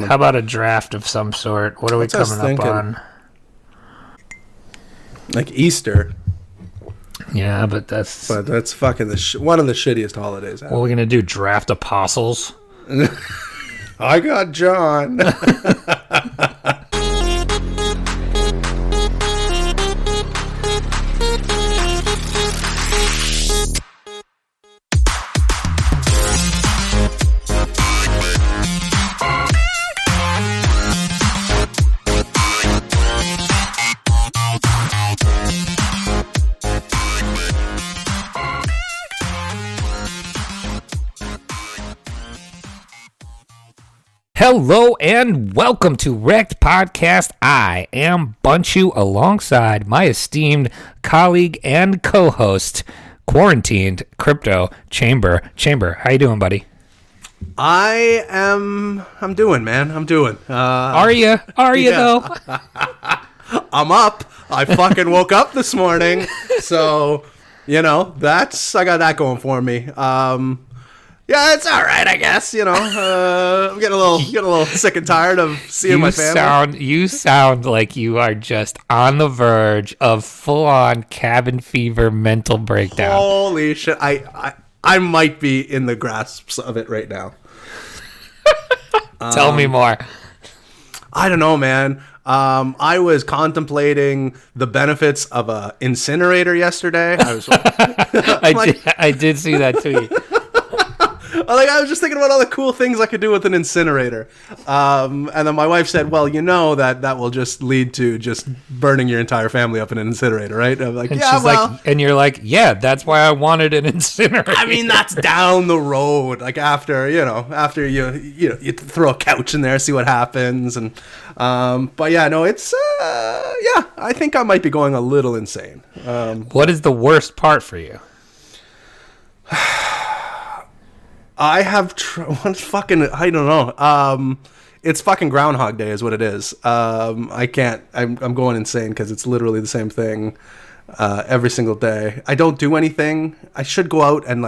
How about a draft of some sort? What are we coming up on? Like Easter. Yeah, but that's fucking one of the shittiest holidays ever. What are we gonna do? Draft apostles? I got John. Hello and welcome to REKT Podcast. I am Bunchu alongside my esteemed colleague and co-host, Quarantined Crypto Chamber. Chamber, how you doing, buddy? I'm doing, man. I'm doing. Are you though? I'm up. I fucking woke up this morning. So, I got that going for me. Yeah, it's all right, I guess. I'm getting a little sick and tired of seeing my family. You sound like you are just on the verge of full-on cabin fever mental breakdown. Holy shit! I might be in the grasps of it right now. Tell me more. I don't know, man. I was contemplating the benefits of a incinerator yesterday. I did see that tweet. I was just thinking about all the cool things I could do with an incinerator. And then my wife said, well, that will just lead to just burning your entire family up in an incinerator, right? I'm like, and yeah, well. And you're like, yeah, that's why I wanted an incinerator. I mean, that's down the road. Like after you throw a couch in there, see what happens. And, but yeah, no, it's, I think I might be going a little insane. What is the worst part for you? I don't know. It's fucking Groundhog Day is what it is. I'm going insane because it's literally the same thing every single day. I don't do anything. I should go out and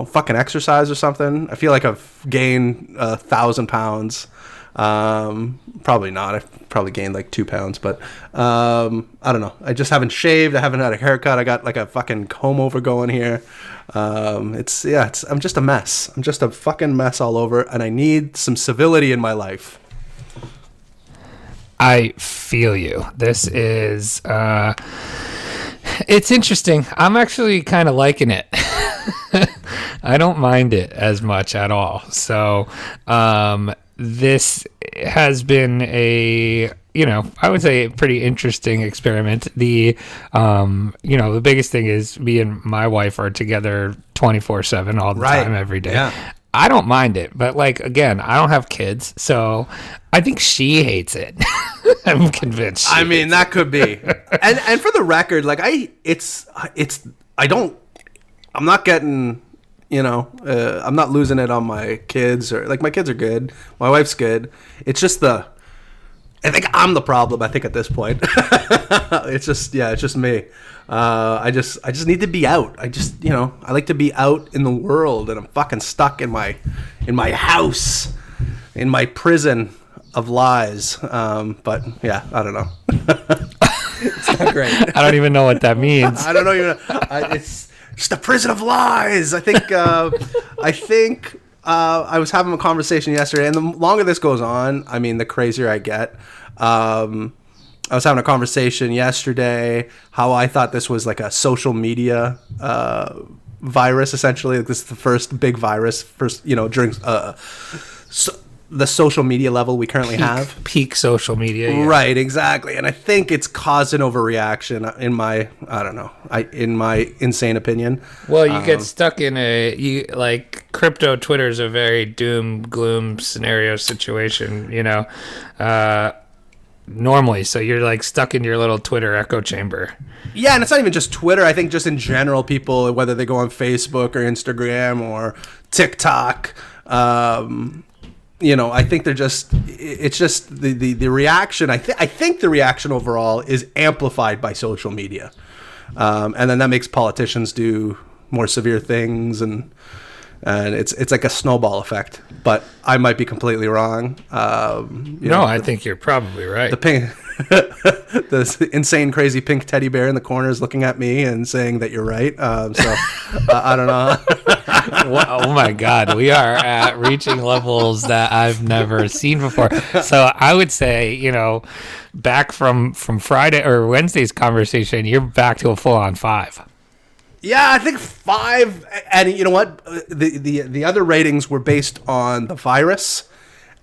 fucking exercise or something. I feel like I've gained 1,000 pounds. Probably not. I've probably gained like 2 pounds, but I don't know. I just haven't shaved. I haven't had a haircut. I got like a fucking comb over going here. I'm just a mess. I'm just a fucking mess all over, and I need some civility in my life. I feel you. This is it's interesting. I'm actually kind of liking it. I don't mind it as much at all. So this has been I would say a pretty interesting experiment. The biggest thing is me and my wife are together 24/7 all the time, every day. Yeah. I don't mind it, but again, I don't have kids, so I think she hates it. I'm convinced. I mean, that could be. and for the record, I'm not getting, I'm not losing it on my kids or my kids are good. My wife's good. It's just I think I'm the problem. I think at this point, it's just me. I just need to be out. I like to be out in the world, and I'm fucking stuck in my house, in my prison of lies. But yeah, I don't know. It's not great. I don't even know what that means. I don't know even. It's just a prison of lies. I think. I was having a conversation yesterday, and the longer this goes on, I mean, the crazier I get. I was having a conversation yesterday how I thought this was like a social media virus, essentially. This is the first big virus, during the social media level we currently have. Peak social media. Yeah. Right, exactly. And I think it's caused an overreaction in my insane opinion. Well, you get stuck in crypto Twitter is a very doom gloom scenario situation, normally. So you're stuck in your little Twitter echo chamber. Yeah, and it's not even just Twitter. I think just in general, people, whether they go on Facebook or Instagram or TikTok, I think it's just the reaction. I think the reaction overall is amplified by social media. And then that makes politicians do more severe things. And and it's like a snowball effect. But I might be completely wrong. I think you're probably right. The pink, the insane, crazy pink teddy bear in the corner is looking at me and saying that you're right. I don't know. Oh my God, we are at reaching levels that I've never seen before. So I would say, back from Friday or Wednesday's conversation, you're back to a full-on 5. Yeah, I think 5. And you know what? The other ratings were based on the virus.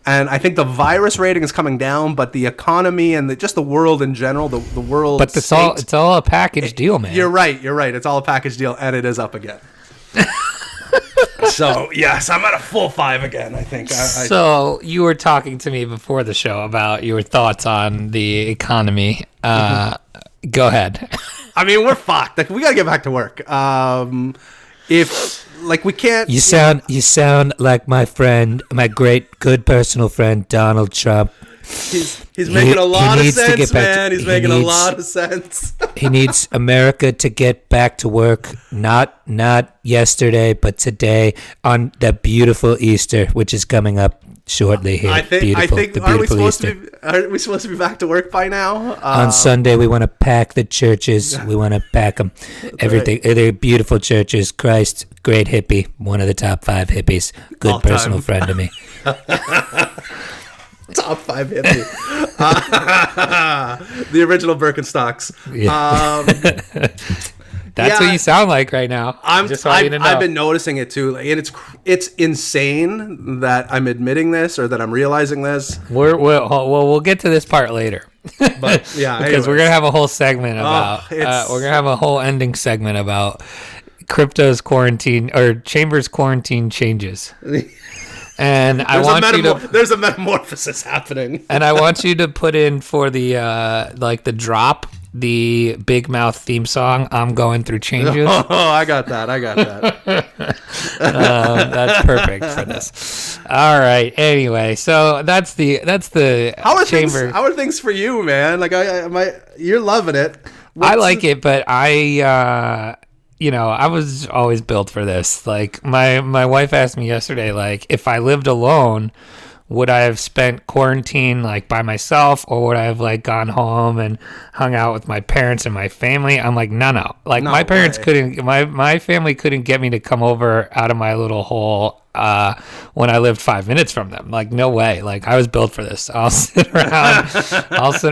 And I think the virus rating is coming down, but the economy and just the world in general, the world. But it's all a package deal, man. You're right. It's all a package deal, and it is up again. So yes, I'm at a full 5 again. I think. So you were talking to me before the show about your thoughts on the economy. Go ahead. I mean, we're fucked. Like, we gotta get back to work. If we can't. You sound like my friend, my good personal friend Donald Trump. He's making a lot of sense, man. He's making a lot of sense. He needs America to get back to work, not yesterday, but today on the beautiful Easter, which is coming up shortly here. I think aren't we supposed to be back to work by now? On Sunday, we want to pack the churches. We want to pack them. Everything. Right. They're beautiful churches. Christ, great hippie. One of the top 5 hippies. Good all personal time. Friend to me. Top 5 hippie. The original Birkenstocks. Yeah. That's what you sound like right now. I've been noticing it too, and it's insane that I'm admitting this or that I'm realizing this. We'll get to this part later. But yeah, because we're gonna have a whole segment about. We're gonna have a whole ending segment about crypto's quarantine or Chambers' quarantine changes. And there's a metamorphosis happening. And I want you to put in for the the drop, the Big Mouth theme song, I'm Going Through Changes. Oh, I got that. That's perfect for this. All right. Anyway, so that's the chamber. How are things for you, man? Like you're loving it. I like it, but I was always built for this. Like my wife asked me yesterday, like, if I lived alone, would I have spent quarantine like by myself, or would I have like gone home and hung out with my parents and my family? I'm like, no. Like, my parents couldn't, my family couldn't get me to come over out of my little hole when I lived 5 minutes from them. Like, no way. Like, I was built for this. I'll sit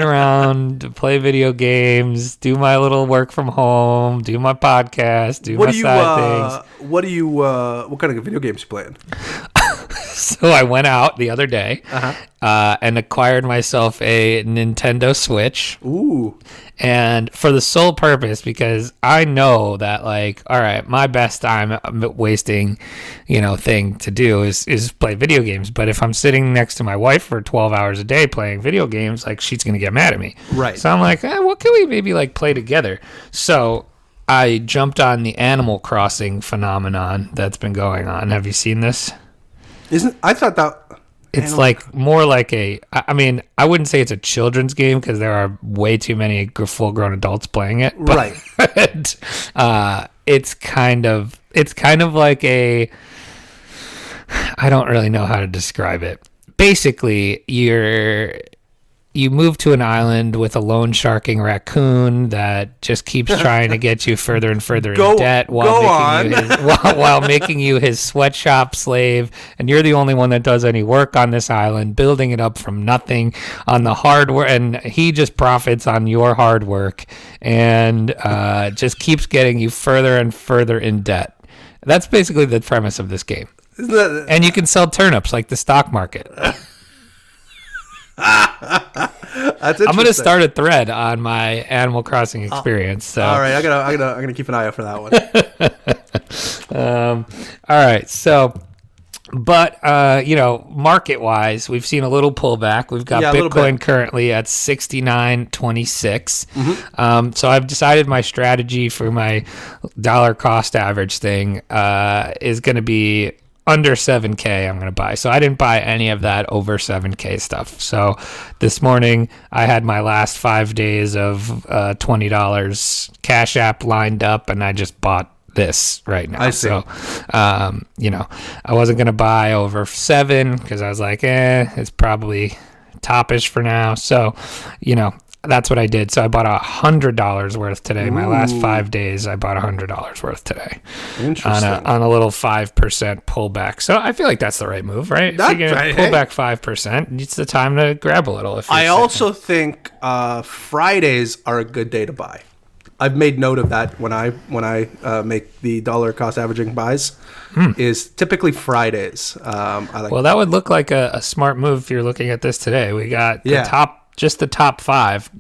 around, play video games, do my little work from home, do my podcast, do my side things. What kind of video games you playing? So I went out the other day and acquired myself a Nintendo Switch. Ooh. And for the sole purpose, because I know that, like, all right, my best time wasting, thing to do is play video games. But if I'm sitting next to my wife for 12 hours a day playing video games, like, she's going to get mad at me. Right. So I'm like, what can we maybe, like, play together? So I jumped on the Animal Crossing phenomenon that's been going on. Have you seen this? I thought that it's like more like I mean, I wouldn't say it's a children's game because there are way too many full-grown adults playing it. But, right. It's kind of like I don't really know how to describe it. Basically, you move to an island with a loan sharking raccoon that just keeps trying to get you further and further in debt while making you his sweatshop slave. And you're the only one that does any work on this island, building it up from nothing on the hard work. And he just profits on your hard work and just keeps getting you further and further in debt. That's basically the premise of this game. And you can sell turnips like the stock market. I'm going to start a thread on my Animal Crossing experience. So. All right, I'm gonna keep an eye out for that one. All right, so, but market wise, we've seen a little pullback. We've got Bitcoin currently at 69.26. Mm-hmm. So I've decided my strategy for my dollar cost average thing is going to be under 7K I'm going to buy. So I didn't buy any of that over 7K stuff. So this morning I had my last 5 days of $20 Cash App lined up, and I just bought this right now. I see. So, I wasn't going to buy over 7 because I was like, it's probably topish for now. So, that's what I did. So I bought $100 worth today. My last 5 days, I bought $100 worth today. Interesting. On a little 5% pullback. So I feel like that's the right move, right? That's if you're gonna right. pull back 5%, it's the time to grab a little. I also think Fridays are a good day to buy. I've made note of that when I make the dollar cost averaging buys. Is typically Fridays. Well, that would look like a smart move if you're looking at this today. We got the top 5.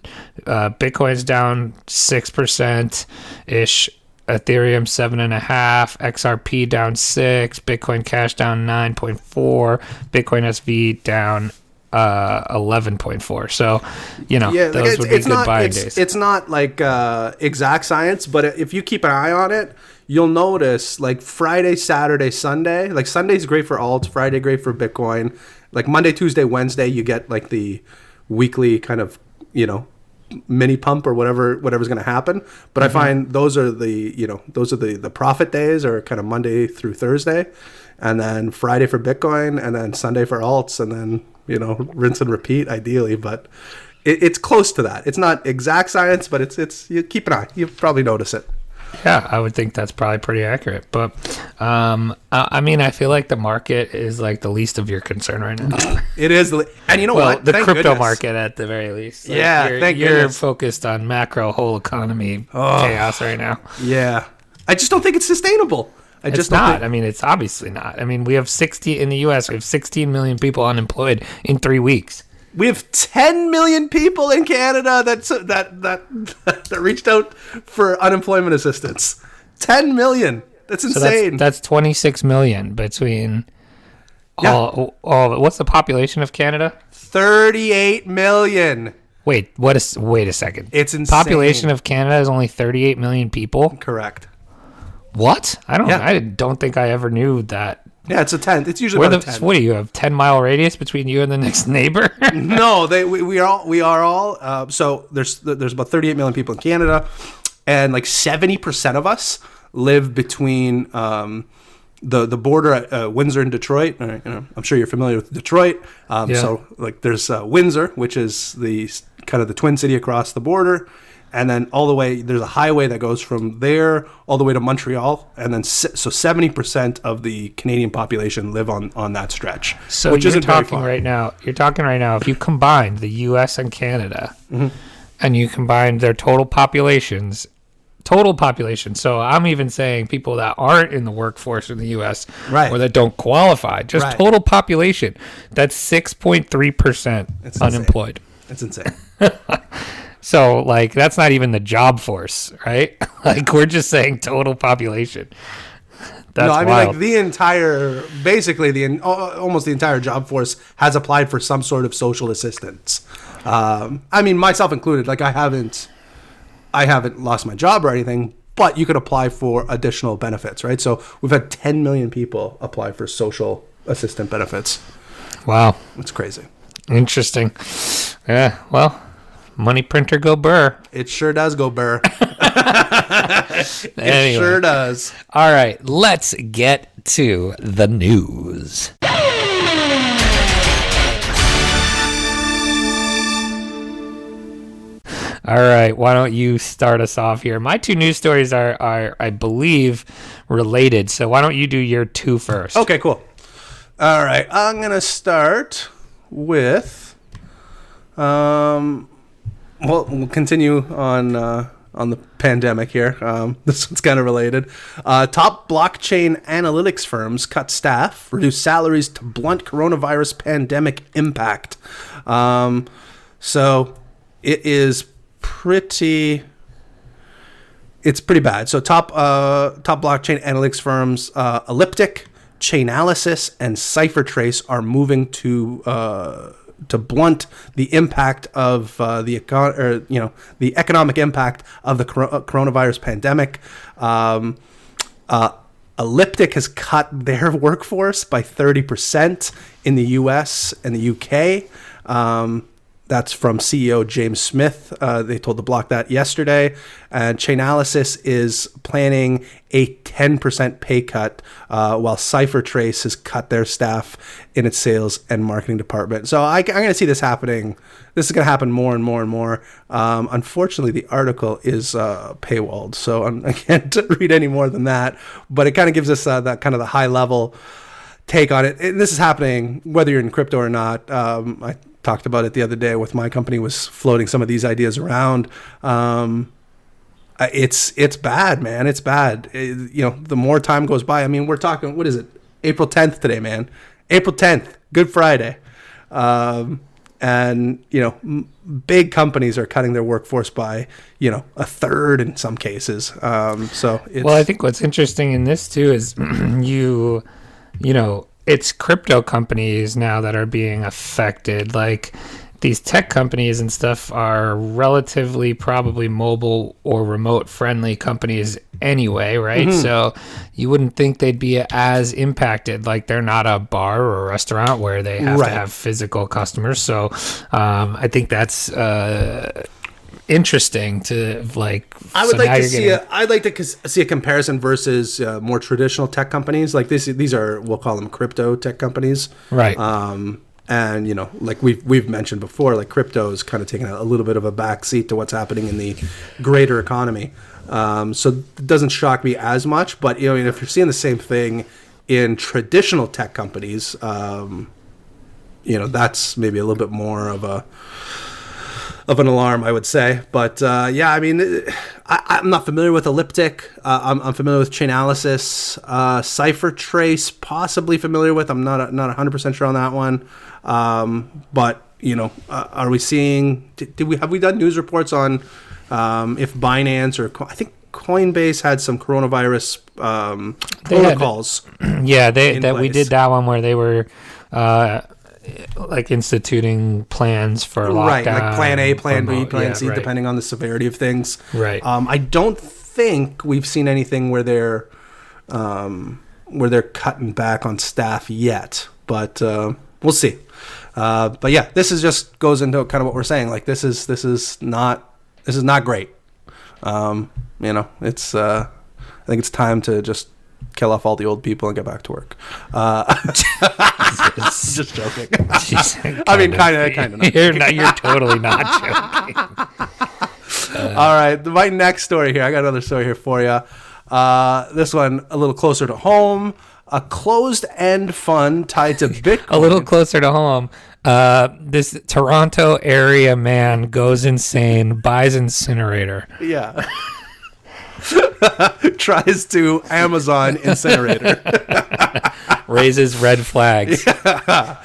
Bitcoin's down 6% ish. Ethereum 7.5%, XRP down 6%, Bitcoin Cash down 9.4%, Bitcoin SV down 11.4%. So, those would be good buying days. It's not like exact science, but if you keep an eye on it, you'll notice like Friday, Saturday, Sunday. Like Sunday's great for alts, Friday great for Bitcoin. Like Monday, Tuesday, Wednesday, you get like the weekly kind of mini pump or whatever's going to happen. But I find those are the profit days, or kind of Monday through Thursday, and then Friday for Bitcoin, and then Sunday for alts, and then rinse and repeat ideally. But it's close to that. It's not exact science, but it's you keep an eye. You probably notice it. Yeah, I would think that's probably pretty accurate. But I feel like the market is like the least of your concern right now. It is, and you know what? The Thank crypto goodness. market at the very least. Like, Thank you're goodness. focused on macro whole economy chaos right now. Yeah, I just don't think it's sustainable. It's not. It's obviously not. we have 60 in the U.S. We have 16 million people unemployed in 3 weeks. We have 10 million people in Canada that reached out for unemployment assistance. 10 million. That's insane. So that's 26 million between all. What's the population of Canada? 38 million. Wait a second. It's insane. Population of Canada is only 38 million people. Correct. What? I don't think I ever knew that. Yeah, it's a 10. It's usually about a 10. What do you have? 10-mile radius between you and the next neighbor? No, we are all. So there's about 38 million people in Canada, and like 70% of us live between the border at Windsor and Detroit. I'm sure you're familiar with Detroit. So like there's Windsor, which is the kind of the twin city across the border. And then all the way, there's a highway that goes from there all the way to Montreal. And then so 70% of the Canadian population live on that stretch. So which you're isn't very talking far. right now, if you combine the U.S. and Canada, and you combine their total population. So I'm even saying people that aren't in the workforce in the U.S. Right. or that don't qualify, just Right. total population, that's 6.3% unemployed. It's insane. So, like, that's not even the job force, right? Like, we're just saying total population. That's No, I mean, wild. like the entire, basically almost the entire job force has applied for some sort of social assistance. Myself included. Like, I haven't lost my job or anything, but you could apply for additional benefits, right? So we've had 10 million people apply for social assistant benefits. Wow. It's crazy. Interesting. Yeah, well, money printer go burr. It sure does go burr. It Anyway. sure does. All right, let's get to the news. All right, why don't you start us off here? My 2 news stories are I believe, related. So why don't you do your 2 first? Okay, cool. All right, I'm going to start with, we'll continue on the pandemic here. This one's kind of related. Top blockchain analytics firms cut staff, reduce salaries to blunt coronavirus pandemic impact. So it is pretty bad. So top blockchain analytics firms, Elliptic, Chainalysis, and CipherTrace are moving to blunt the impact of the economic impact of the coronavirus pandemic. Elliptic has cut their workforce by 30% in the U.S. and the U.K. That's from CEO James Smith. They told The Block that yesterday. And Chainalysis is planning a 10% pay cut, while CipherTrace has cut their staff in its sales and marketing department. So I'm going to see this happening. This is going to happen more and more and more. Unfortunately, the article is paywalled, so I can't read any more than that. But it kind of gives us that kind of the high level take on it. And this is happening whether you're in crypto or not. I talked about it the other day with my company, was floating some of these ideas around. It's bad, man. It's bad. The more time goes by, I mean, we're talking, what is it? April 10th today, man. April 10th, Good Friday. And, big companies are cutting their workforce by, a third in some cases. So it's... Well, I think what's interesting in this too is it's crypto companies now that are being affected. Like these tech companies and stuff are relatively probably mobile or remote friendly companies anyway, right? Mm-hmm. So you wouldn't think they'd be as impacted. Like they're not a bar or a restaurant where they have to have physical customers. So I think that's interesting to like. I'd like to see a comparison versus more traditional tech companies. Like these are, we'll call them crypto tech companies, right? And like we've mentioned before, like crypto is kind of taking a little bit of a backseat to what's happening in the greater economy. So it doesn't shock me as much. But if you're seeing the same thing in traditional tech companies, that's maybe a little bit more of an alarm, I would say. But I mean, I'm not familiar with Elliptic. I'm familiar with Chainalysis. CipherTrace, possibly familiar with. I'm not 100% sure on that one. But are we seeing? Have we done news reports on if Binance or I think Coinbase had some coronavirus protocols? We did that one where they were. Like instituting plans for lockdown. Right, like plan A, plan B, plan C, depending on the severity of things. Right. I don't think we've seen anything where they're cutting back on staff yet, but we'll see. But yeah, this is just goes into kind of what we're saying. Like this is not great. It's I think it's time to just kill off all the old people and get back to work. Just joking. I mean, kind of not. You're totally not joking. All right, my next story here. I got another story here for you. This one a little closer to home. A closed-end fund tied to Bitcoin. A little closer to home. This Toronto area man goes insane, buys incinerator. Yeah. Tries to Amazon incinerator. Raises red flags. Yeah.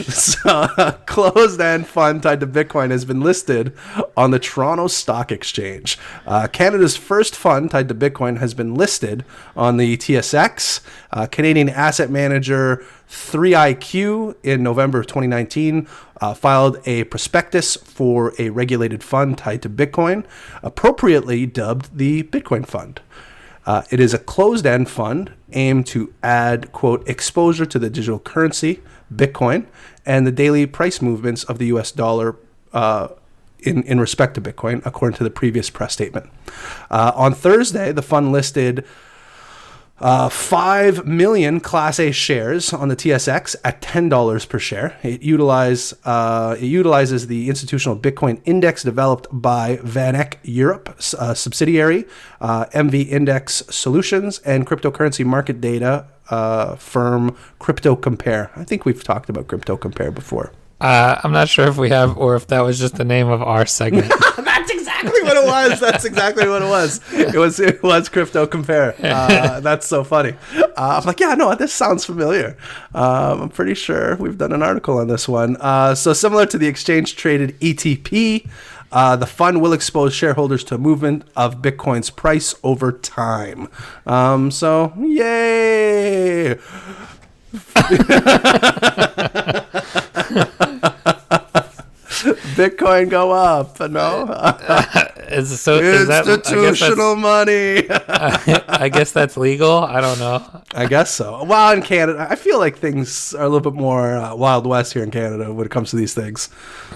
So a closed-end fund tied to Bitcoin has been listed on the Toronto Stock Exchange. Canada's first fund tied to Bitcoin has been listed on the TSX. Canadian asset manager 3IQ in November of 2019 filed a prospectus for a regulated fund tied to Bitcoin, appropriately dubbed the Bitcoin Fund. It is a closed-end fund aimed to add, quote, exposure to the digital currency, Bitcoin, and the daily price movements of the US dollar in respect to Bitcoin, according to the previous press statement. On Thursday, the fund listed 5 million Class A shares on the TSX at $10 per share. It utilizes the institutional Bitcoin index developed by VanEck Europe, a subsidiary, MV Index Solutions, and cryptocurrency market data firm Crypto Compare. I think we've talked about Crypto Compare before. I'm not sure if we have, or if that was just the name of our segment. That's exactly what it was. That's exactly what it was. It was Crypto Compare. That's so funny. I'm like, yeah, no, this sounds familiar. I'm pretty sure we've done an article on this one. So similar to the exchange-traded ETP, the fund will expose shareholders to a movement of Bitcoin's price over time. So, yay! Bitcoin go up, no? Is that institutional money? I guess that's legal. I don't know. I guess so. Well, in Canada, I feel like things are a little bit more Wild West here in Canada when it comes to these things.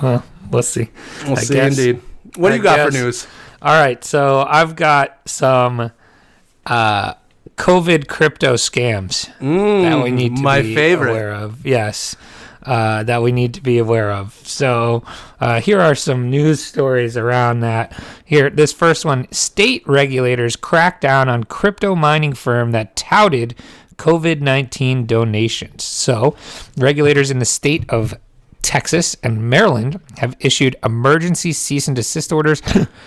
Well, let's see. We'll see, indeed. What do you got for news? All right, so I've got some COVID crypto scams that we need to be aware of. Yes, that we need to be aware of. So here are some news stories around that. Here, this first one: state regulators crack down on crypto mining firm that touted COVID-19 donations. So regulators in the state of Texas and Maryland have issued emergency cease and desist orders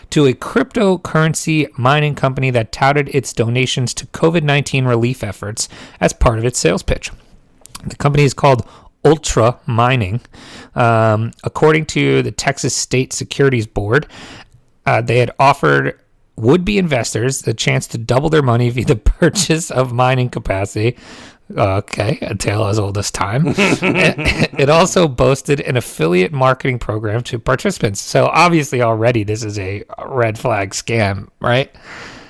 to a cryptocurrency mining company that touted its donations to COVID-19 relief efforts as part of its sales pitch. The company is called Ultra Mining. According to the Texas State Securities Board, they had offered would-be investors the chance to double their money via the purchase of mining capacity. Okay, a tale as old as time. It also boasted an affiliate marketing program to participants. So obviously already this is a red flag scam, right?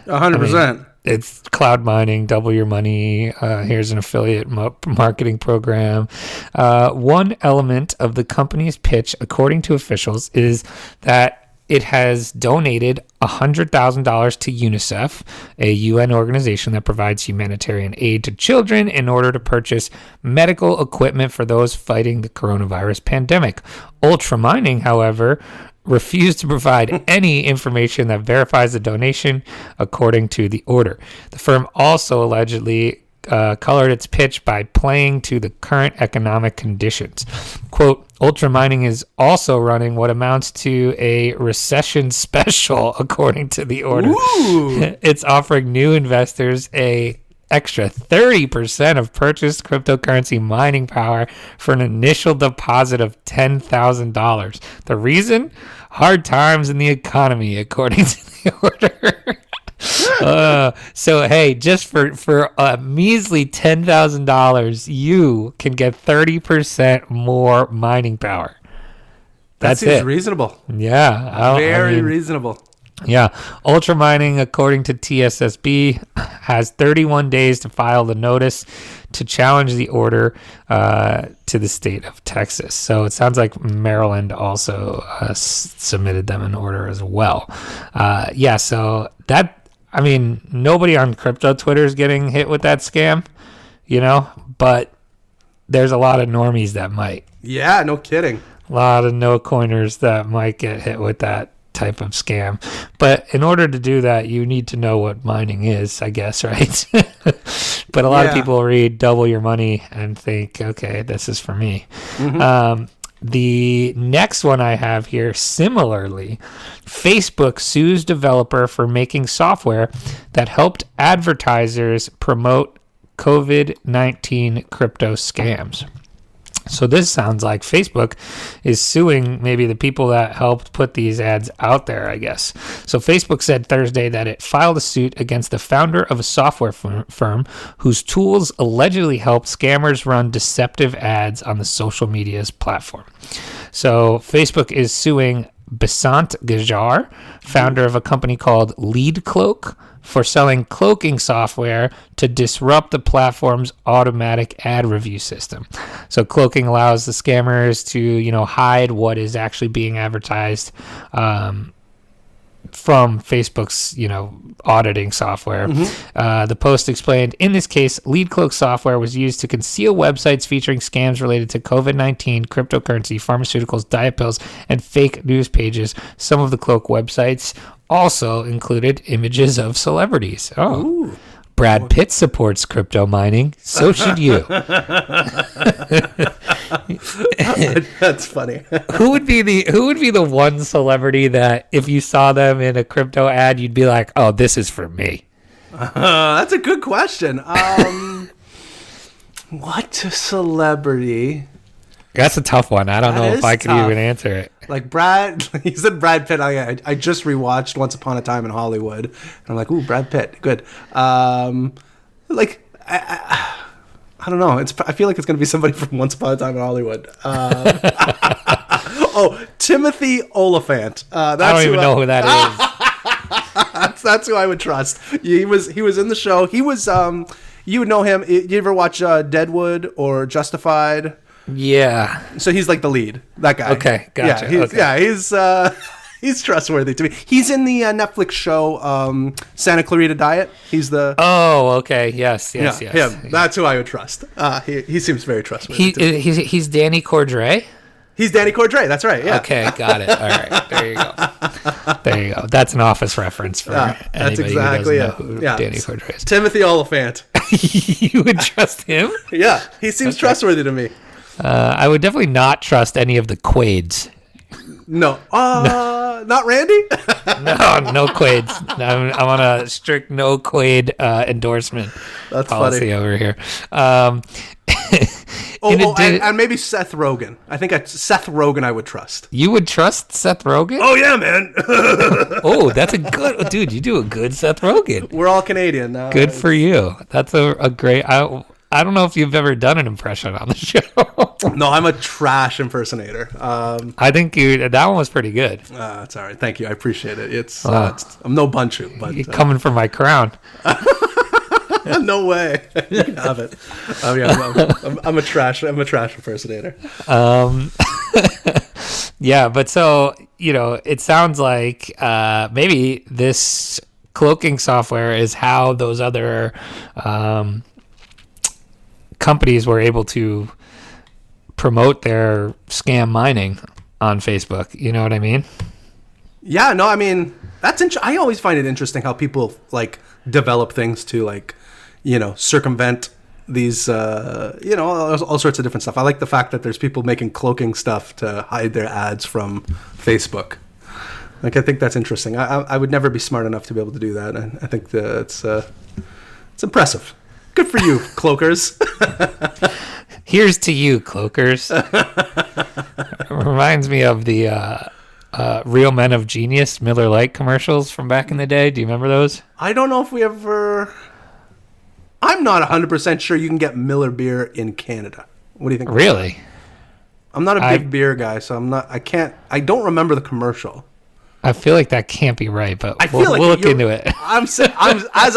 100%. It's cloud mining, double your money. Here's an affiliate marketing program. One element of the company's pitch, according to officials, is that it has donated $100,000 to UNICEF, a UN organization that provides humanitarian aid to children, in order to purchase medical equipment for those fighting the coronavirus pandemic. Ultramining, however, refused to provide any information that verifies the donation, according to the order. The firm also allegedly colored its pitch by playing to the current economic conditions. Quote, Ultramining is also running what amounts to a recession special, according to the order. It's offering new investors a extra 30% of purchased cryptocurrency mining power for an initial deposit of $10,000. The reason? Hard times in the economy, according to the order. So hey, just for a measly $10,000, you can get 30% more mining power. That's that seems it. Reasonable. Yeah, very reasonable. Yeah, Ultramining, according to TSSB, has 31 days to file the notice to challenge the order to the state of Texas. So it sounds like Maryland also submitted them an order as well. Yeah, so that. I mean, nobody on crypto Twitter is getting hit with that scam, but there's a lot of normies that might. Yeah, no kidding. A lot of no coiners that might get hit with that type of scam. But in order to do that, you need to know what mining is, I guess, right? But a lot of people read double your money and think, okay, this is for me. Mm-hmm. The next one I have here, similarly, Facebook sues developer for making software that helped advertisers promote COVID-19 crypto scams. So this sounds like Facebook is suing maybe the people that helped put these ads out there, I guess. So Facebook said Thursday that it filed a suit against the founder of a software firm whose tools allegedly helped scammers run deceptive ads on the social media's platform. So Facebook is suing Basant Gajar, founder of a company called LeadCloak, for selling cloaking software to disrupt the platform's automatic ad review system. So cloaking allows the scammers to, hide what is actually being advertised from Facebook's, auditing software. Mm-hmm. The post explained, in this case, LeadCloak software was used to conceal websites featuring scams related to COVID-19, cryptocurrency, pharmaceuticals, diet pills, and fake news pages. Some of the Cloak websites also included images of celebrities. Oh, ooh. Brad Pitt supports crypto mining. So should you. That's funny. Who would be the one celebrity that if you saw them in a crypto ad, you'd be like, "Oh, this is for me." That's a good question. What celebrity? That's a tough one. I don't know if I could even answer it. Like Brad, you said Brad Pitt. I just rewatched Once Upon a Time in Hollywood, and I'm like, ooh, Brad Pitt, good. I don't know. I feel like it's gonna be somebody from Once Upon a Time in Hollywood. Oh, Timothy Oliphant. I don't even know who that is. That's who I would trust. He was in the show. He was you would know him. You ever watch Deadwood or Justified? Yeah. So he's like the lead. That guy. Okay, gotcha. He's trustworthy to me. He's in the Netflix show Santa Clarita Diet. He's the Oh, okay. Yes. him. That's who I would trust. He seems very trustworthy. He's Danny Cordray. He's Danny Cordray. That's right. Yeah. Okay, got it. All right, there you go. There you go. That's an Office reference for That's anybody exactly who it. doesn't know who Yeah. Danny Cordray is. Timothy Oliphant. You would trust him? Yeah, he seems trustworthy to me. I would definitely not trust any of the Quades. No. Not Randy? No Quades. I'm on a strict no Quade endorsement That's policy funny. over here. And maybe Seth Rogen. I think Seth Rogen I would trust. You would trust Seth Rogen? Oh, yeah, man. Oh, that's a good... Dude, you do a good Seth Rogen. We're all Canadian. Good for you. That's a great... I don't know if you've ever done an impression on the show. No, I'm a trash impersonator. I think that one was pretty good. It's all right. Thank you. I appreciate it. I'm no Bunchu, but You're coming for my crown. no way. You can have it. I'm a trash impersonator. Yeah, but so, it sounds like maybe this cloaking software is how those other companies were able to promote their scam mining on Facebook. You know what I mean? Yeah, no, I mean, that's I always find it interesting how people like develop things to circumvent these all sorts of different stuff. I like the fact that there's people making cloaking stuff to hide their ads from Facebook. Like, I think that's interesting. I would never be smart enough to be able to do that. I think that it's impressive. Good for you, cloakers. Here's to you, cloakers. Reminds me of the Real Men of Genius Miller Lite commercials from back in the day. Do you remember those? I don't know if we ever... I'm not 100% sure you can get Miller beer in Canada. What do you think? Really? I'm not a big beer guy, so I don't remember the commercial. I feel like that can't be right, but we'll look into it. As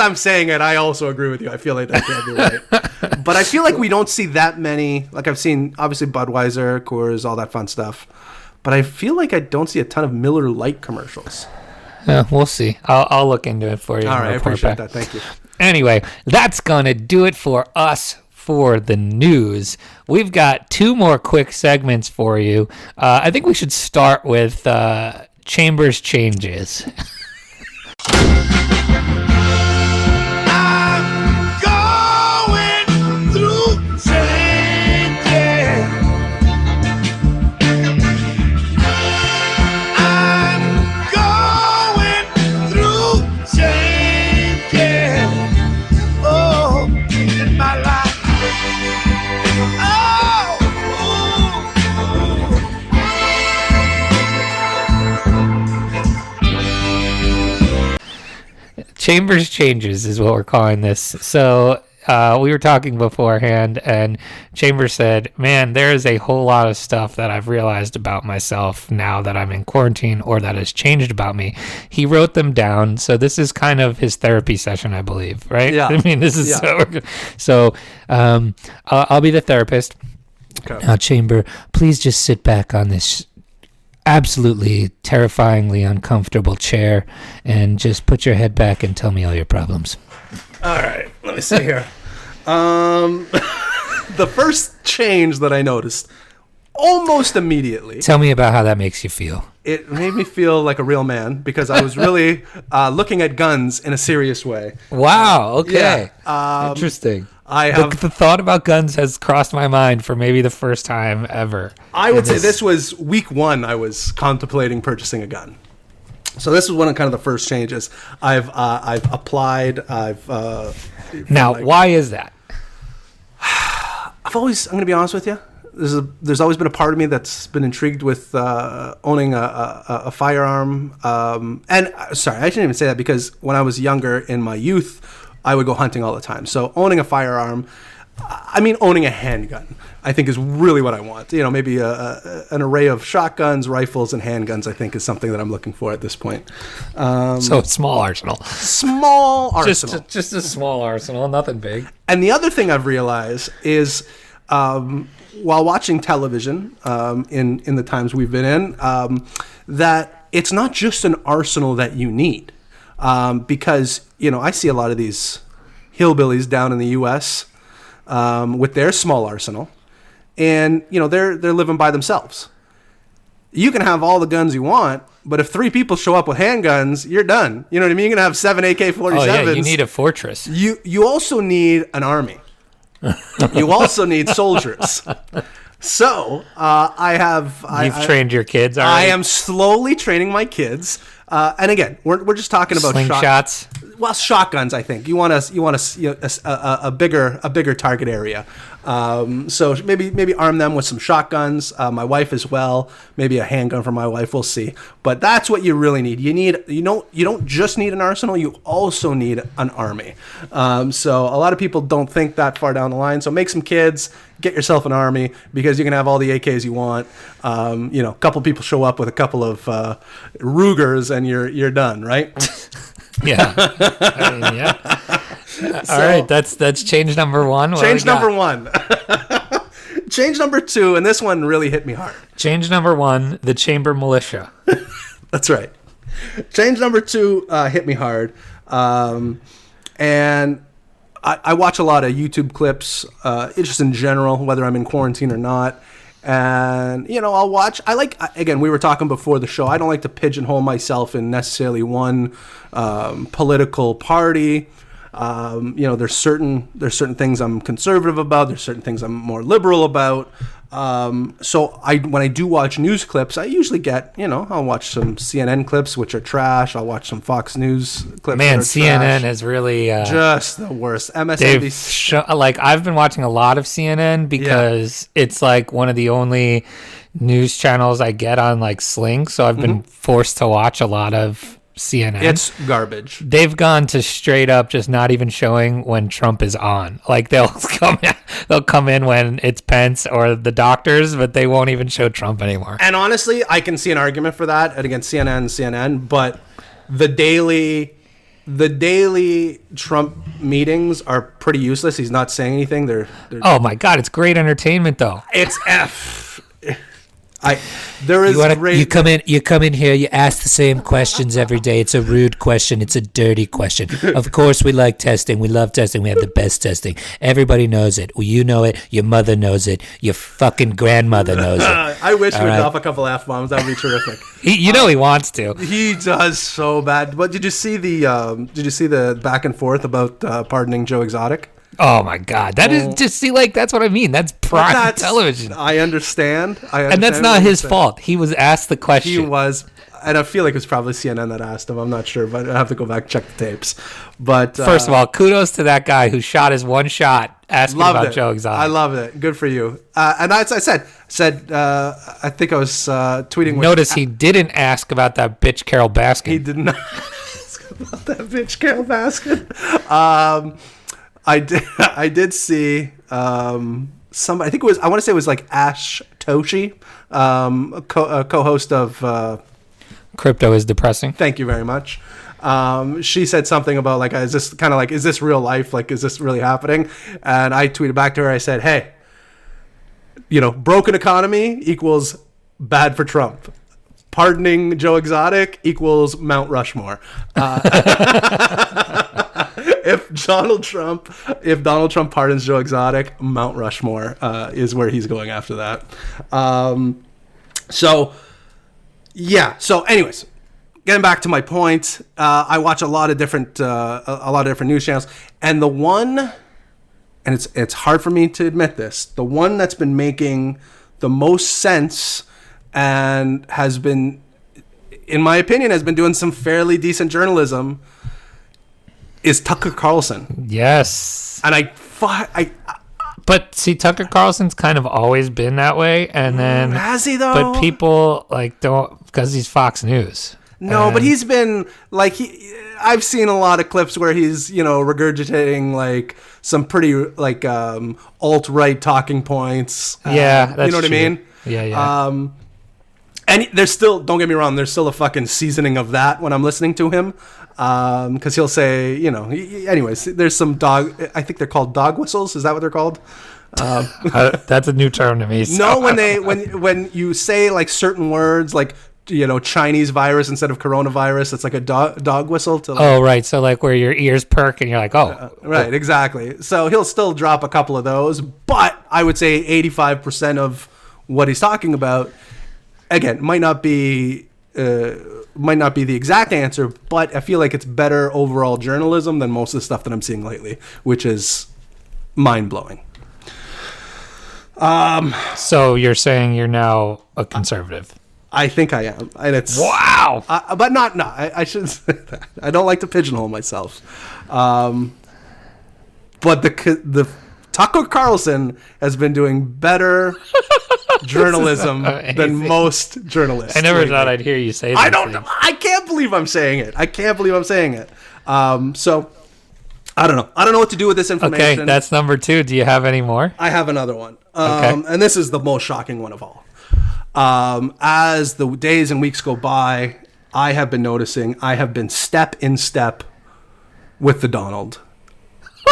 I'm saying it, I also agree with you. I feel like that can't be right. But I feel like we don't see that many. Like, I've seen, obviously, Budweiser, Coors, all that fun stuff. But I feel like I don't see a ton of Miller Lite commercials. We'll see. I'll look into it for you. All right, I appreciate that. Thank you. Anyway, that's going to do it for us for the news. We've got 2 more quick segments for you. I think we should start with... Chambers changes. I'm going through changes. I'm going through changes. Oh, in my life. Chambers changes is what we're calling this. So we were talking beforehand, and Chambers said, man, there is a whole lot of stuff that I've realized about myself now that I'm in quarantine, or that has changed about me. He wrote them down. So this is kind of his therapy session, I believe, right? Yeah. I mean, this is so I'll be the therapist. Okay. Now, Chamber, please just sit back on this absolutely terrifyingly uncomfortable chair and just put your head back and tell me all your problems. All right, let me see here. The first change that I noticed almost immediately. Tell me about how that makes you feel. It made me feel like a real man because I was really looking at guns in a serious way. Wow. Okay. Yeah, interesting. The thought about guns has crossed my mind for maybe the first time ever. I would say this was week 1. I was contemplating purchasing a gun. So this was one of kind of the first changes. I've applied. Why is that? I'm going to be honest with you. There's always been a part of me that's been intrigued with owning a firearm. And sorry, I shouldn't even say that, because when I was younger in my youth, I would go hunting all the time. So owning a firearm I mean, owning a handgun, I think, is really what I want. You know, maybe an array of shotguns, rifles, and handguns, I think, is something that I'm looking for at this point. So a small arsenal. Small arsenal. Just a small arsenal, nothing big. And the other thing I've realized is while watching television in the times we've been in, that it's not just an arsenal that you need. Because, you know, I see a lot of these hillbillies down in the U.S. With their small arsenal. And, you know, they're living by themselves. You can have all the guns you want, but if 3 people show up with handguns, you're done. You know what I mean? You're going to have 7 AK-47s. Oh, yeah, you need a fortress. You also need an army. You also need soldiers. So You've trained your kids already? I am slowly training my kids. And again, we're just talking about slingshots. Well, shotguns. I think you want a bigger target area. So maybe arm them with some shotguns. My wife as well. Maybe a handgun for my wife. We'll see. But that's what you really need. You don't just need an arsenal. You also need an army. So a lot of people don't think that far down the line. So make some kids. Get yourself an army because you can have all the AKs you want. You know, a couple people show up with a couple of Rugers and you're done, right? Yeah. I mean, yeah. All right, that's change number 1. Change number 1. Change number 2, and this one really hit me hard. Change number 1, the chamber militia. That's right. Change number 2 hit me hard. And I watch a lot of YouTube clips, just in general, whether I'm in quarantine or not. And, you know, again, we were talking before the show, I don't like to pigeonhole myself in necessarily one political party. You know, there's certain things I'm conservative about. There's certain things I'm more liberal about. So when I do watch news clips, I usually get, you know, I'll watch some CNN clips, which are trash. I'll watch some Fox News clips. Man, that are CNN trash. is really just the worst. MSNBC. I've been watching a lot of CNN because it's like one of the only news channels I get on like Sling. So I've been forced to watch a lot of CNN. It's garbage. They've gone to straight up just not even showing when Trump is on. Like they'll come in when it's Pence or the doctors, but they won't even show Trump anymore. And honestly, I can see an argument for that. And again, CNN, but the daily Trump meetings are pretty useless. He's not saying anything. They're oh my God, it's great entertainment though. It's You come in here, you ask the same questions every day. It's a rude question. It's a dirty question. Of course, we like testing. We love testing. We have the best testing. Everybody knows it. Well, you know it. Your mother knows it. Your fucking grandmother knows it. I wish we'd drop a couple F-bombs. That would be terrific. He wants to. He does so bad. But did you see the back and forth about pardoning Joe Exotic? Oh my God, that is just that's what I mean. That's prime television. I understand. And that's not his fault. He was asked the question. He was, and I feel like it was probably CNN that asked him. I'm not sure, but I have to go back and check the tapes. But first of all, kudos to that guy who shot his one shot asking about Joe Exotic. I love it. Good for you. And as I said, I think I was tweeting. Notice he didn't ask about that bitch Carol Baskin. He did not ask about that bitch Carol Baskin. I did see somebody. I think it was. I want to say it was like Ash Toshi, a co-host of Crypto is Depressing. Thank you very much. She said something about like, is this real life? Like, is this really happening? And I tweeted back to her. I said, hey, you know, broken economy equals bad for Trump. Pardoning Joe Exotic equals Mount Rushmore. If Donald Trump pardons Joe Exotic, Mount Rushmore is where he's going after that. So anyways, getting back to my point, I watch a lot of different news channels, and the one, and it's hard for me to admit this, the one that's been making the most sense and has been, in my opinion, has been doing some fairly decent journalism is Tucker Carlson. Yes. And but see, Tucker Carlson's kind of always been that way, and then has he though? But people don't, because he's Fox News. No, but he's been like I've seen a lot of clips where he's regurgitating like some pretty like alt-right talking points. Yeah, that's you know what true. I mean. Yeah. And there's still, don't get me wrong, there's still a fucking seasoning of that when I'm listening to him. Because he'll say, anyways, there's some I think they're called dog whistles. Is that what they're called? That's a new term to me. So No, when you say like certain words, like, Chinese virus instead of coronavirus, it's like a dog whistle. To like, oh, right. So like where your ears perk and you're like, right, exactly. So he'll still drop a couple of those, but I would say 85% of what he's talking about, again, might not be the exact answer, but I feel like it's better overall journalism than most of the stuff that I'm seeing lately, which is mind-blowing. So you're saying you're now a conservative? I think I am, and it's wow. But not. No, I shouldn't say that. I don't like to pigeonhole myself. But the Tucker Carlson has been doing better journalism than most journalists. I never lately. thought I'd hear you say that. I can't believe I'm saying it. So I don't know. I don't know what to do with this information. Okay, that's number 2. Do you have any more? I have another one. Okay. And this is the most shocking one of all. As the days and weeks go by, I have been noticing I have been step in step with the Donald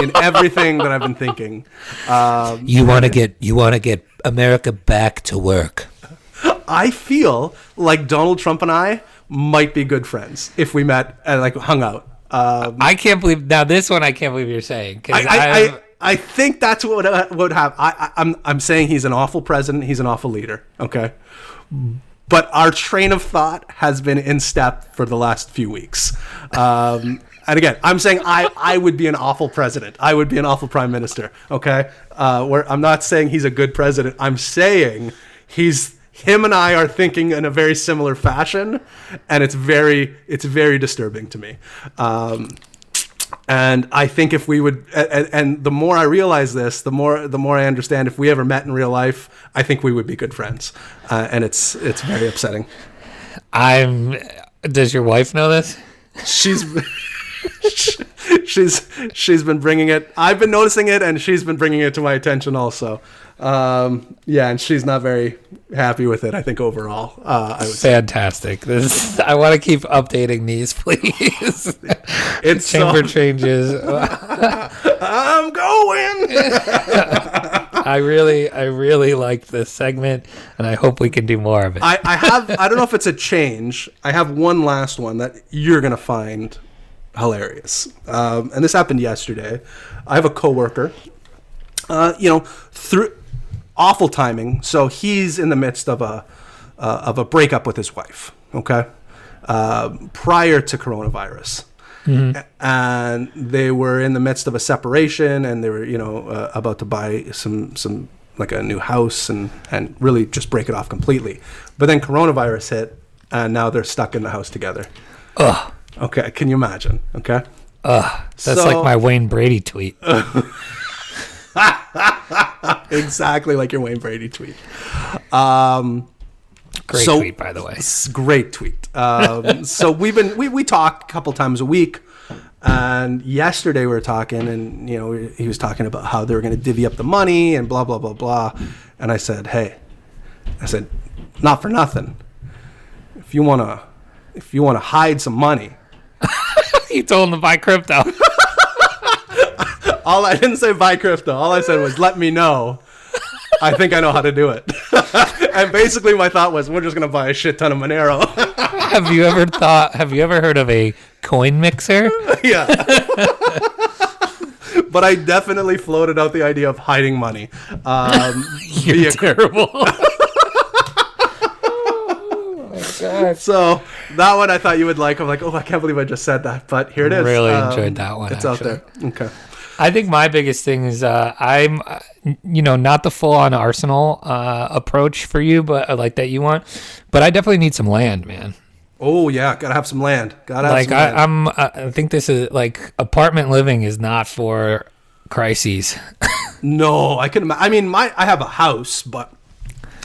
in everything that I've been thinking. You want to get America back to work. I feel like Donald Trump and I might be good friends if we met and like hung out. I can't believe now this one. I can't believe you're saying. I think that's what would happen. I'm saying he's an awful president. He's an awful leader. Okay. But our train of thought has been in step for the last few weeks. And again, I'm saying I would be an awful president. I would be an awful prime minister. Okay. Where I'm not saying he's a good president. I'm saying him and I are thinking in a very similar fashion, and it's very disturbing to me. And I think if we would, and the more I realize this, the more I understand. If we ever met in real life, I think we would be good friends, and it's very upsetting. Does your wife know this? She's been bringing it. I've been noticing it, and she's been bringing it to my attention also. And she's not very happy with it, I think, overall. I would Fantastic. I want to keep updating these, please. It's chamber changes. I'm going. I really like this segment, and I hope we can do more of it. I don't know if it's a change. I have one last one that you're going to find hilarious. And this happened yesterday. I have a coworker, through awful timing. So he's in the midst of a breakup with his wife. Okay. Prior to coronavirus. Mm-hmm. And they were in the midst of a separation, and they were, about to buy some like a new house and really just break it off completely. But then coronavirus hit, and now they're stuck in the house together. Ugh. Okay, can you imagine? Okay. That's like my Wayne Brady tweet. Exactly like your Wayne Brady tweet. Great tweet, by the way. Great tweet. So we talk a couple times a week, and yesterday we were talking, and he was talking about how they were going to divvy up the money and blah blah blah blah. And I said, not for nothing. If you wanna hide some money, you told him to buy crypto. I didn't say buy crypto. All I said was let me know. I think I know how to do it. And basically my thought was we're just going to buy a shit ton of Monero. Have you ever heard of a coin mixer? Yeah. But I definitely floated out the idea of hiding money. You're terrible. God. So that one I thought you would like. I'm like, I can't believe I just said that. But here it is. Really enjoyed that one. It's actually out there. Okay. I think my biggest thing is I'm, not the full-on arsenal approach for you, but like that you want. But I definitely need some land, man. Oh yeah, gotta have some land. I think this is like apartment living is not for crises. No, I couldn't. I mean, I have a house, but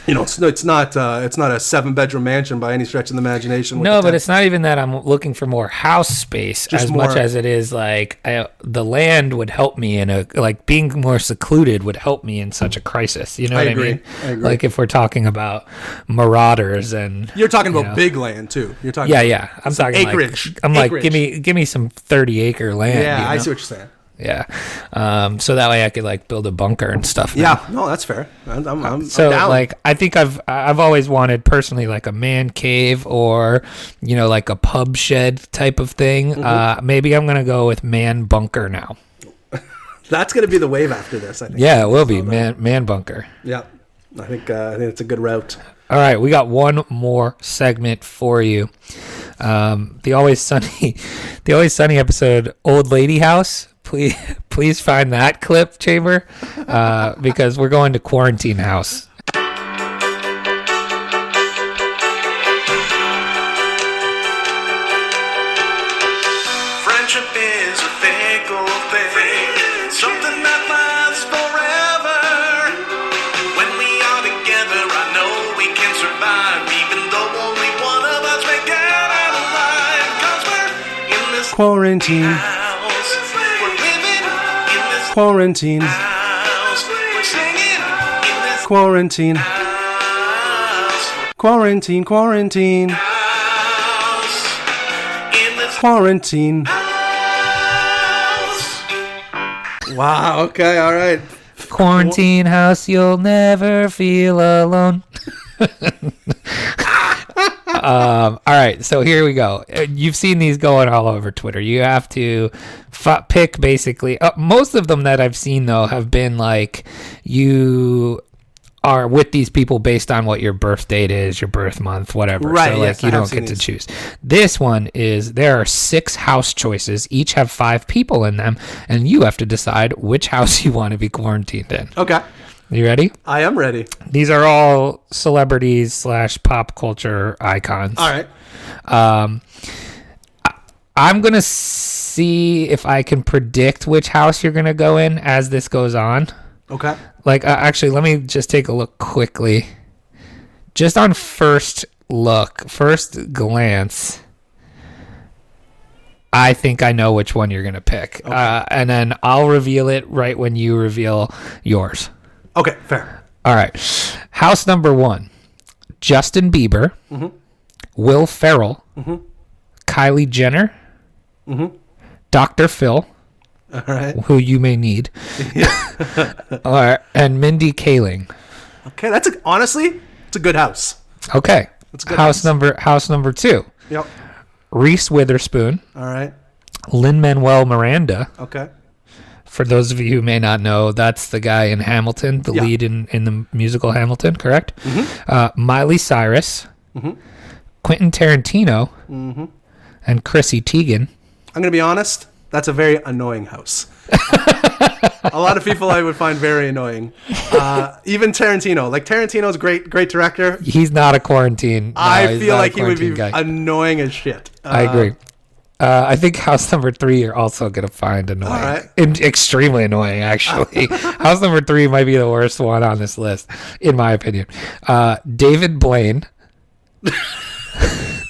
it's not a 7-bedroom mansion by any stretch of the imagination. No, but it's not even that I'm looking for more house space Just as more- much as it is like the land would help me like being more secluded would help me in such a crisis. You know what I agree. mean? I agree. Like if we're talking about marauders and You're talking about know. big land too. You're talking. yeah, about yeah. I'm talking acreage. Like, I'm Acreage. like give me some 30-acre land. Yeah, you I know? see what you're saying. Yeah, so that way I could like build a bunker and stuff. Yeah, no, that's fair. I'm So down. like I think I've always wanted personally like a man cave or like a pub shed type of thing. Maybe I'm gonna go with man bunker now. That's gonna be the wave after this. I think. Yeah, it will be man bunker. Yeah, I think it's a good route. All right, we got one more segment for you. The Always Sunny episode, Old Lady House. Please find that clip, Chamber, because we're going to Quarantine House. Friendship is a fickle thing, something that lasts forever. When we are together, I know we can survive, even though only one of us may get out alive. 'Cause we're in this Quarantine, house, we're living in this quarantine, house, we're singing in this quarantine, house, quarantine, quarantine, house, in this quarantine. house. Wow. Okay. All right. Quarantine House, you'll never feel alone. All right, so here we go. You've seen these going all over Twitter. You have to pick basically. Most of them that I've seen though have been like you are with these people based on what your birth date is, your birth month, whatever. Right, So yes, like you I have don't seen get to these. choose. This one is there are 6 house choices. Each have 5 people in them, and you have to decide which house you want to be quarantined in. Okay. You ready? I am ready. These are all celebrities / pop culture icons. All right. I'm going to see if I can predict which house you're going to go in as this goes on. Okay. Like, actually, let me just take a look quickly. Just on first glance, I think I know which one you're going to pick. And then I'll reveal it right when you reveal yours. Okay. Fair. All right. House number 1, Justin Bieber, Will Ferrell, Kylie Jenner, Dr. Phil, All right. who you may need, all right, and Mindy Kaling. Okay. Honestly, it's a good house. Okay. That's a good House number 2, Yep. Reese Witherspoon, All right. Lin-Manuel Miranda. Okay. For those of you who may not know, that's the guy in Hamilton, the Yeah. lead in the musical Hamilton, correct? Miley Cyrus, Quentin Tarantino, and Chrissy Teigen. I'm gonna be honest. That's a very annoying house. A lot of people I would find very annoying. Even Tarantino. Like Tarantino's great director. He's not a quarantine. No, I he's feel not a like he would be quarantine guy. annoying as shit. I agree. I think house number 3 you're also going to find annoying. All right. Extremely annoying, actually. House number 3 might be the worst one on this list, in my opinion. David Blaine, All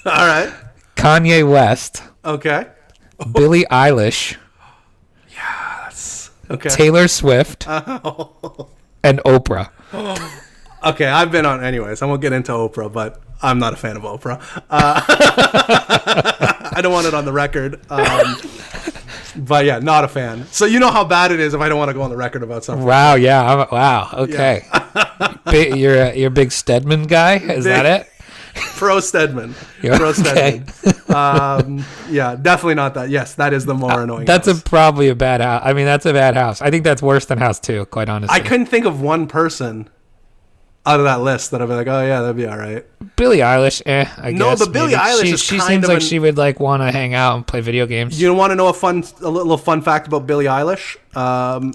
right. Kanye West, Okay. Billie Eilish, Okay. Taylor Swift, and Oprah. Okay, I've been on. Anyways, I won't get into Oprah, but I'm not a fan of Oprah. I don't want it on the record. But yeah, not a fan. So you know how bad it is if I don't want to go on the record about something. Wow, yeah. Wow, okay. You're a big Stedman guy? Is that it? Pro Stedman. Yeah, Pro okay. Stedman. Yeah, definitely not that. Yes, that is the more annoying. That's house. probably a bad house. I mean, that's a bad house. I think that's worse than house 2, quite honestly. I couldn't think of one person out of that list that I'd be like, oh yeah, that'd be all right. Billie Eilish, I guess. No, but Billie maybe. Eilish she, is she kind seems of like an- she would like want to hang out and play video games. You want to know a little fun fact about Billie Eilish?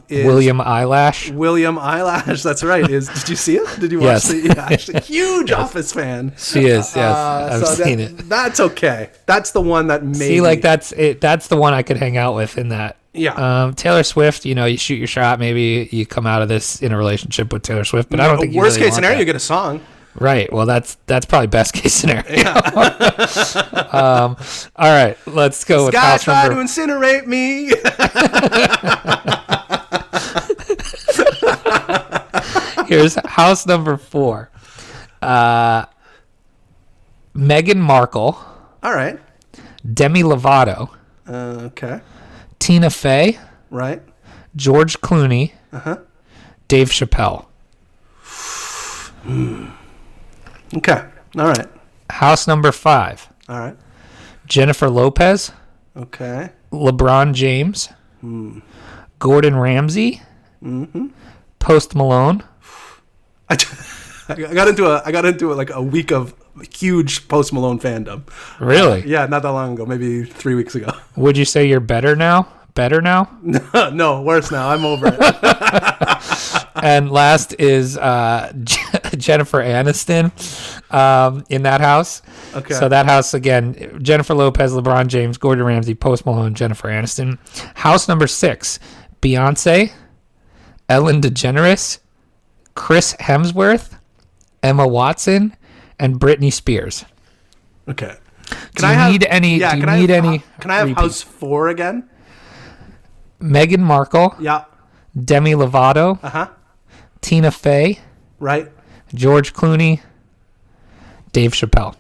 Is William Eyelash. William Eyelash. That's right. Did you see it? Did you watch Yes. it? Yeah, actually, huge Office fan. She is, yes. I've So seen it. That's okay. That's the one that made See, like me- that's it. That's the one I could hang out with in that Yeah. Taylor Swift, you shoot your shot. Maybe you come out of this in a relationship with Taylor Swift, but I don't think you worst really case want scenario, that. you get a song. Right. Well, that's probably best case scenario. All right, let's go with Guy house tried number. to incinerate me. Here's house number 4. Meghan Markle, All right. Demi Lovato, Okay. Tina Fey, Right. George Clooney, Dave Chappelle. Okay. All right. House number 5. All right. Jennifer Lopez, Okay. LeBron James, Gordon Ramsay, Post Malone, I got into like a week of huge Post Malone fandom. Really? Yeah, not that long ago, maybe 3 weeks ago. Would you say you're better now? No, worse now. I'm over it. And last is Jennifer Aniston in that house. Okay. So that house, again, Jennifer Lopez, LeBron James, Gordon Ramsay, Post Malone, Jennifer Aniston. House number 6, Beyonce, Ellen DeGeneres, Chris Hemsworth, Emma Watson, and Britney Spears. Okay. Do you need any? Yeah, do you can need any? Can I have repeat? house 4 again? Meghan Markle, Yeah. Demi Lovato, Uh-huh. Tina Fey, Right. George Clooney, Dave Chappelle.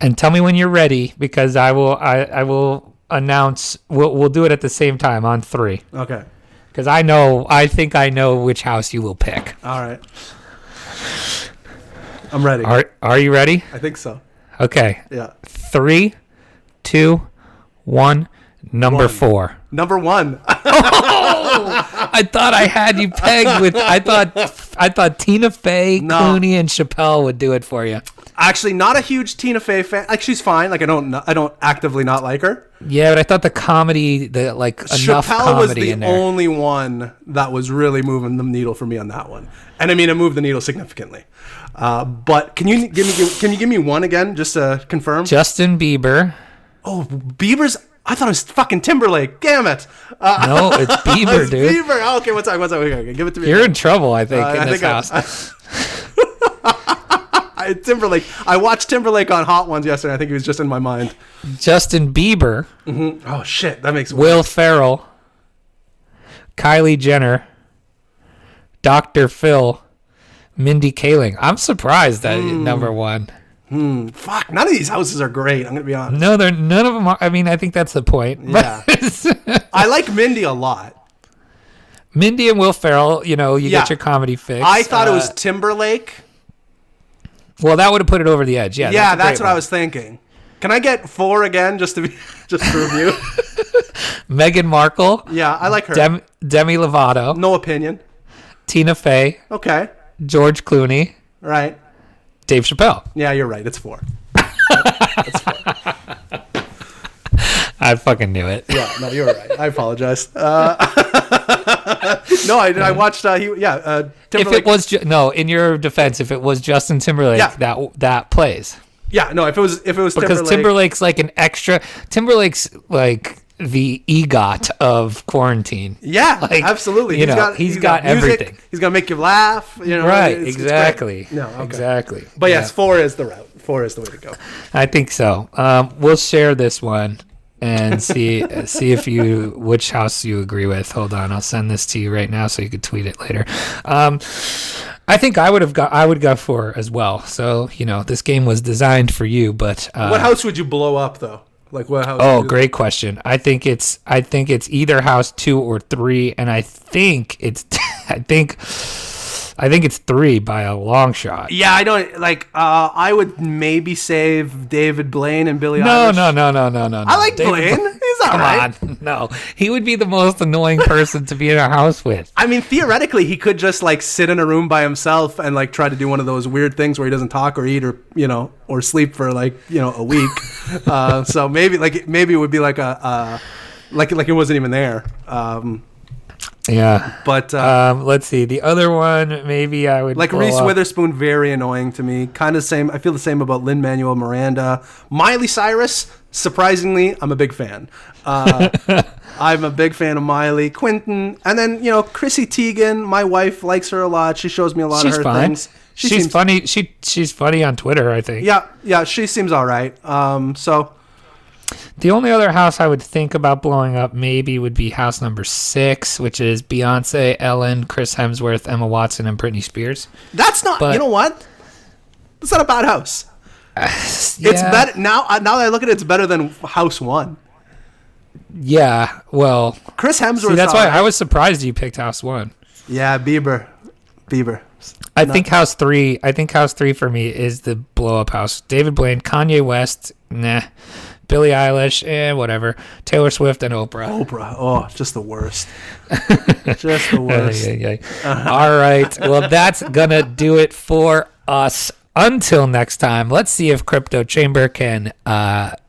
And tell me when you're ready, because I will announce. We'll do it at the same time on 3, Okay. because I think I know which house you will pick. All right. I'm ready. Are you ready? I think so. Okay. Yeah. 3, 2, 1. Number 1. 4. Number 1. I thought I had you pegged with. I thought Tina Fey, No. Clooney, and Chappelle would do it for you. Actually, not a huge Tina Fey fan. Like, she's fine. Like, I don't actively not like her. Yeah, but I thought the comedy, enough Chappelle was comedy the in there. only one that was really moving the needle for me on that one. And I mean, it moved the needle significantly. But can you give me one again, just to confirm? Justin Bieber. Oh, Bieber's. I thought it was fucking Timberlake. Damn it. No, it's Bieber, It's dude. Bieber. Oh, okay, one second. Okay, give it to me. You're in trouble, I think, in I this think house. Timberlake. I watched Timberlake on Hot Ones yesterday. I think he was just in my mind. Justin Bieber, Oh shit, that makes Will Ferrell, Kylie Jenner, Dr. Phil, Mindy Kaling. I'm surprised that number 1. Fuck. None of these houses are great. I'm gonna be honest. No, none of them are. I mean, I think that's the point. Yeah. I like Mindy a lot. Mindy and Will Ferrell, you Yeah. get your comedy fix. I thought it was Timberlake. Well, that would have put it over the edge. Yeah, Yeah, a that's great what I one. was thinking. Can I get 4 again just to prove you? Meghan Markle, Yeah, I like her. Demi Lovato, No opinion. Tina Fey, Okay. George Clooney, Right. Dave Chappelle. Yeah, you're right. It's 4. I fucking knew it. Yeah, no, you're right. I apologize. No, I watched. If Timberlake. it was in your defense, if it was Justin Timberlake, Yeah. that plays, Yeah, no. If it was because Timberlake's like an extra. Timberlake's like the EGOT of quarantine. Yeah, Like, absolutely. he's got music, everything. He's gonna make you laugh. Right, it's exactly. great. No, okay. Exactly. But Yeah. yes, 4 is the route. 4 is the way to go. I think so. We'll share this one and see which house you agree with. Hold on, I'll send this to you right now so you could tweet it later. I think I would go 4 as well. So this game was designed for you, but What house would you blow up though? Like what house? oh, would you- great question. I think it's either house 2 or 3, and I think it's I think it's 3 by a long shot. Yeah, I don't like. I would maybe save David Blaine and Billie No. Eilish. I like David Blaine. He's all Come right. on, no. He would be the most annoying person to be in a house with. I mean, theoretically, he could just like sit in a room by himself and like try to do one of those weird things where he doesn't talk or eat or or sleep for like a week. So maybe it would be like like it wasn't even there. Yeah. But Let's see. The other one, maybe I would like blow Reese up. Witherspoon, very annoying to me. Kind of same. I feel the same about Lin-Manuel Miranda. Miley Cyrus, surprisingly, I'm a big fan. I'm a big fan of Miley, Quentin, and then Chrissy Teigen. My wife likes her a lot. She shows me a lot of her things. She's funny. She's funny on Twitter, I think. Yeah, she seems all right. So the only other house I would think about blowing up maybe would be house number 6, which is Beyonce, Ellen, Chris Hemsworth, Emma Watson, and Britney Spears. That's not. You know what? It's not a bad house. Yeah. It's better now. Now that I look at it, it's better than House 1. Yeah, well, Chris Hemsworth. See, that's why I was surprised you picked House 1. Yeah, Bieber. I think House 3 for me is the blow up house. David Blaine, Kanye West, nah. Billie Eilish, whatever. Taylor Swift and Oprah. Oh, just the worst. Just the worst. All right. Well, that's gonna do it for us. Until next time, let's see if Crypto Chamber can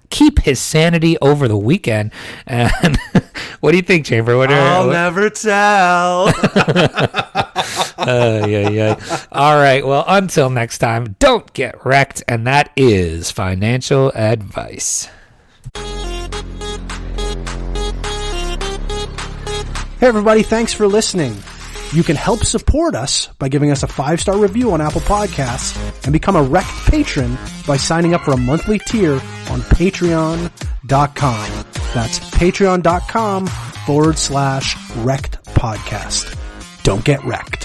keep his sanity over the weekend. And what do you think, Chamber? I'll never tell. All right. Well, until next time, don't get wrecked. And that is financial advice. Hey, everybody. Thanks for listening. You can help support us by giving us a 5-star review on Apple Podcasts and become a REKT patron by signing up for a monthly tier on patreon.com. That's patreon.com/REKT podcast. Don't get wrecked.